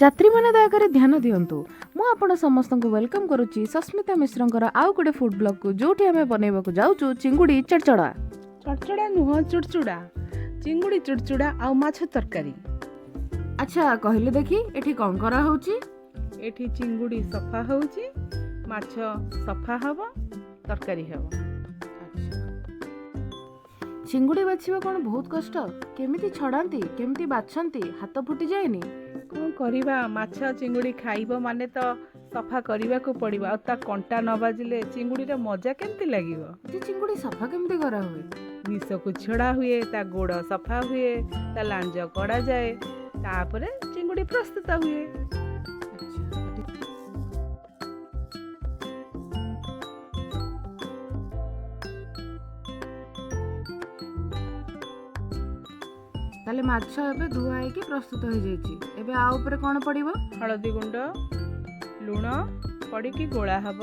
यात्री मैंने दयाकर ध्यान दिंतु मु आपण समस्त वेलकम करुच्ची सस्मिता मिश्र आउ गोटे फूड ब्लॉग को जोटी आम बनइबा जाऊँ चिंगुड़ी चड़चड़ा। चड़चड़ा नुह चुड़चुड़ा चिंगुड़ी चुड़चुड़ा आउ माछ तरकारी। अच्छा कहले देखी एठी कौन करा होची? एठी चिंगुड़ी सफा होची, माछ सफा हब, तरकारी हब। चिंगुड़ी बाछिबा कौन बहुत कष्ट? केमिति छड़ांती केमिति बाछंती हाथ फुटी जाएनी? कौन करिबा माछ चिंगुड़ी खाइबो माने तो सफा करने को पड़िबो। आ ता कंटा न बाजिले चिंगुड़ीर मजा केमती लागिबो? जे चिंगुड़ी सफा केमिति करा हुए? निश को छड़ा हुए, ता गोड़ सफा हुए, ता लांज कड़ा जाए, तापरे चिंगुड़ी प्रस्तुत हुए। ताले माछ एबे धुआ होइके प्रस्तुत हो जाइछि। एबे आ ऊपर कोन पड़िबो? हळदी गुंड लूण पड़िकी गोला हब,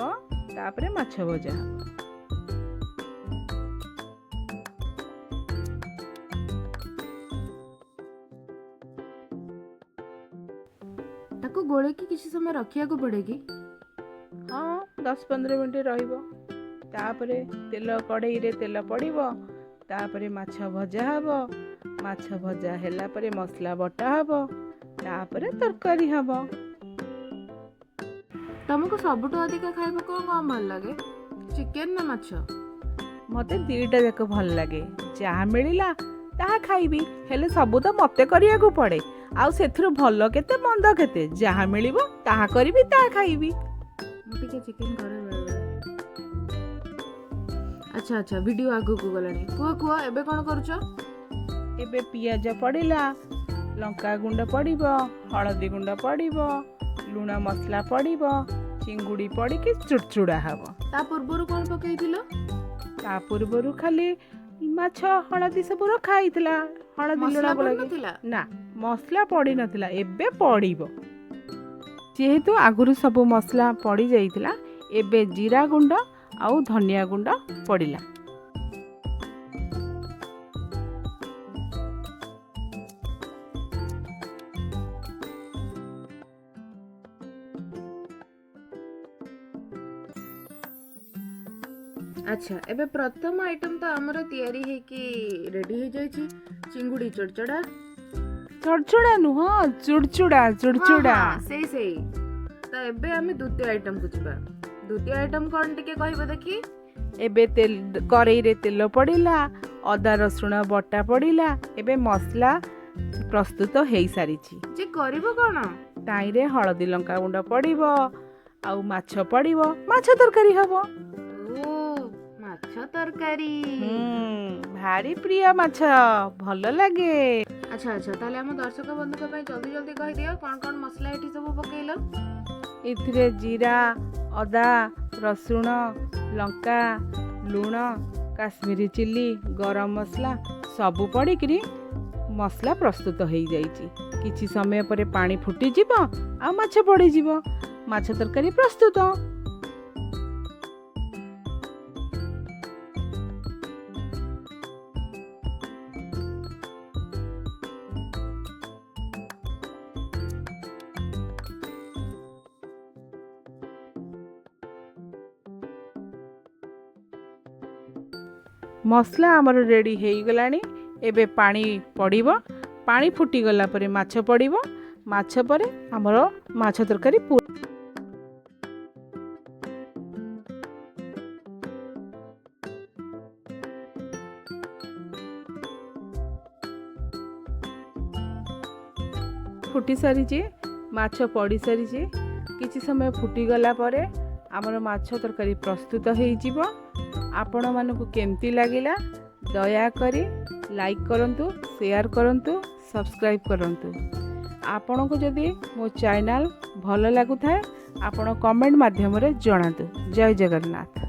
तापरे माछ भजा हब। ताको गोळे की किछि समय रखिया को पड़ेगी? हाँ 10-15 मिनट रहिबो। तापरे तेल कड़ाई रे तेल पड़िबो, तापरे माछ भजा हब। माछ भजा ହେଲା ପରେ मसला बटा हब, तापरे तरकारी हब। तुमको सबुठु अधिक खाइबा कोन भल लागे? चिकन ना माछ? मते दीटा जाक भल लागे। जहाँ मिलिला ताहा खाइबी, हेले सबु तो मते करिया को पड़े। आउ सेथुरु भल केते मंद केते, जहाँ मिलिबो ताहा करिबी ताहा खाइबी। मुटिके चिकन करे बेले। अच्छा वीडियो आगु को गलानी। कुआ एबे कोन करूछ? एबे पियाज पड़िला, लंका गुंड पड़िबो, हळदी गुंड पड़िबो, लूण मसला पड़िबो, चिंगुड़ी पड़िकी चुड़चुड़ा हब। ता पूर्वरु कोन पकैथिलो? ता पूर्वरु खाली माछ हळदी सब रखा हैथिला। हळदी लूण पड़नथिला ना, मसला पड़ी नथिला, एबे पड़िबो। जेहेतु आगुरु सब मसला पड़ी जाइथिला, एबे जीरा गुंड आउ धनिया गुंड पड़िला। अच्छा एबे प्रथम आइटम तो हमर तयारी है कि रेडी हो जाइछि चिंगुड़ी चड़चड़ा। चड़चड़ा नुह चुड़चुड़ा चुड़चुड़ा। से तो एबे हम द्वितीय आइटम को जिबा। द्वितीय आइटम कोन टिके कहबो देखी? एबे तेल कड़ाई रे तेल पड़िला, अदा रसुण बटा पड़िला। एबे मसला प्रस्तुत हेई सारिछि। जे करबो कोन? ताई रे हळदी लंका गुंड पड़िबो, आउ माछ पड़िबो, माछ तरकारी हबो। माछ तरकारी भारी प्रिय माछ, भल लागे। अच्छा ताले हम दर्शक बंधु को जल्दी जल्दी कहि दियो कोन मसला एठी सब पकेइलो? इथिरे जीरा, अदा, रसुण, लंका, लूण, काश्मीरी चिल्ली, गरम मसला सबु पड़िकरी मसला प्रस्तुत हो जाइछि। किछि समय परे पानी फुटी जिवो, आ माछ पड़ी जिवो, माछ तरकारी प्रस्तुत। मसला आमर रेडी हो गलानी। एबे पानी पड़िबो, पानी फुटी गला परे माछ पड़िबो, माछ परे आमर माछ तरकारी फुटी सारी, माछ पड़ी सारी। किछि समय फुटी गला परे आमर माछ तरकारी प्रस्तुत हो जिवो। आपण मानकु केमती लागिला दया करी लाइक करंतु, शेयर करंतु, सब्सक्राइब करंतु। आपण को जदि मो चैनल भल लागु थाए आपण कमेंट माध्यम रे जणातु। जय जगन्नाथ।